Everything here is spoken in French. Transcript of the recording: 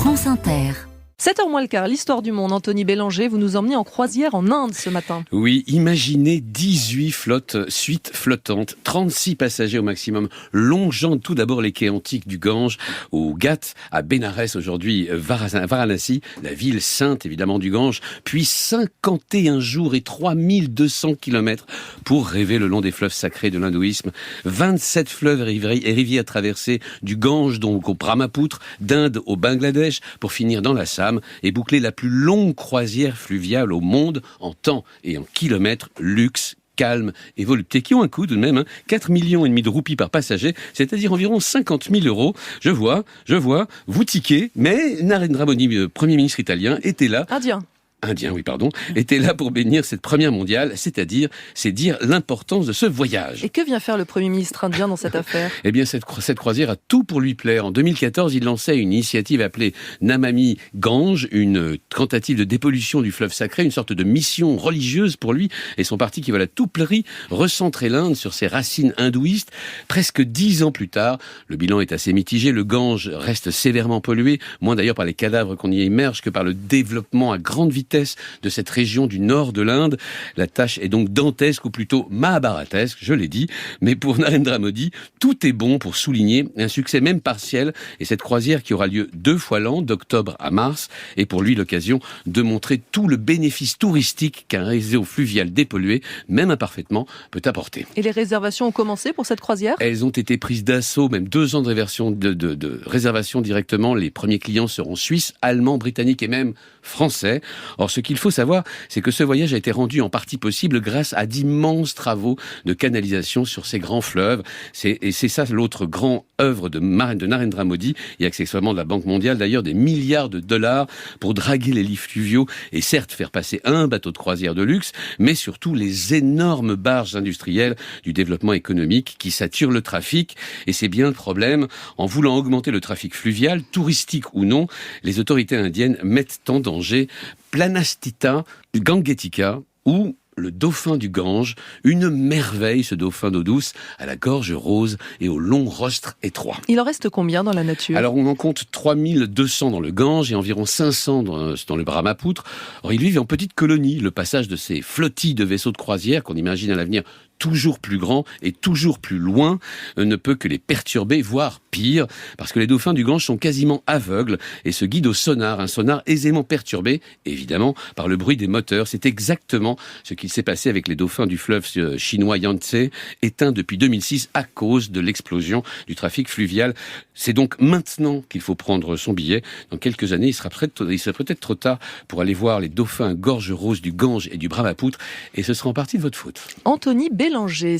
France Inter. 7h moins le quart, l'histoire du monde. Anthony Bélanger, vous nous emmenez en croisière en Inde ce matin. Oui, imaginez 18 suites flottantes, 36 passagers au maximum, longeant tout d'abord les quais antiques du Gange, au Ghat, à Bénarès, aujourd'hui Varanasi, la ville sainte évidemment du Gange, puis 51 jours et 3200 kilomètres pour rêver le long des fleuves sacrés de l'hindouisme, 27 fleuves et rivières traversées du Gange donc au Brahmapoutre, d'Inde au Bangladesh, pour finir dans la Somme et boucler la plus longue croisière fluviale au monde en temps et en kilomètres, luxe, calme et volupté, qui ont un coût tout de même, 4,5 millions de roupies par passager, c'est-à-dire environ 50 000 euros. Je vois, vous tiquez, mais Narendra Modi, Premier ministre italien, était là. Était là pour bénir cette première mondiale, c'est dire l'importance de ce voyage. Et que vient faire le Premier ministre indien dans cette affaire ? Eh bien, cette croisière a tout pour lui plaire. En 2014, il lançait une initiative appelée Namami Gange, une tentative de dépollution du fleuve sacré, une sorte de mission religieuse pour lui et son parti qui veut à tout prix recentrer l'Inde sur ses racines hindouistes. Presque 10 ans plus tard, le bilan est assez mitigé. Le Gange reste sévèrement pollué, moins d'ailleurs par les cadavres qu'on y immerge que par le développement à grande vitesse de cette région du nord de l'Inde. La tâche est donc dantesque, ou plutôt mahabharatesque, je l'ai dit, mais pour Narendra Modi, tout est bon pour souligner un succès même partiel, et cette croisière qui aura lieu 2 fois l'an, d'octobre à mars, est pour lui l'occasion de montrer tout le bénéfice touristique qu'un réseau fluvial dépollué, même imparfaitement, peut apporter. Et les réservations ont commencé pour cette croisière ? Elles ont été prises d'assaut, même 2 ans de réservation directement. Les premiers clients seront suisses, allemands, britanniques et même français. Or, ce qu'il faut savoir, c'est que ce voyage a été rendu en partie possible grâce à d'immenses travaux de canalisation sur ces grands fleuves. C'est ça l'autre grand œuvre de Narendra Modi, et accessoirement de la Banque mondiale, d'ailleurs, des milliards de dollars pour draguer les lits fluviaux et certes faire passer un bateau de croisière de luxe, mais surtout les énormes barges industrielles du développement économique qui saturent le trafic. Et c'est bien le problème. En voulant augmenter le trafic fluvial, touristique ou non, les autorités indiennes mettent en danger Planastita Gangetika, ou le dauphin du Gange, une merveille, ce dauphin d'eau douce, à la gorge rose et au long rostre étroit. Il en reste combien dans la nature ? Alors on en compte 3200 dans le Gange et environ 500 dans le Brahmapoutre. Or, ils vivent en petites colonies. Le passage de ces flottilles de vaisseaux de croisière, qu'on imagine à l'avenir toujours plus grand et toujours plus loin, ne peut que les perturber, voire pire, parce que les dauphins du Gange sont quasiment aveugles et se guident au sonar, un sonar aisément perturbé, évidemment, par le bruit des moteurs. C'est exactement ce qu'il s'est passé avec les dauphins du fleuve chinois Yangtze, éteints depuis 2006 à cause de l'explosion du trafic fluvial. C'est donc maintenant qu'il faut prendre son billet. Dans quelques années, il sera peut-être trop tard pour aller voir les dauphins gorge rose du Gange et du Brahmapoutre, et ce sera en partie de votre faute. Anthony Bélanger.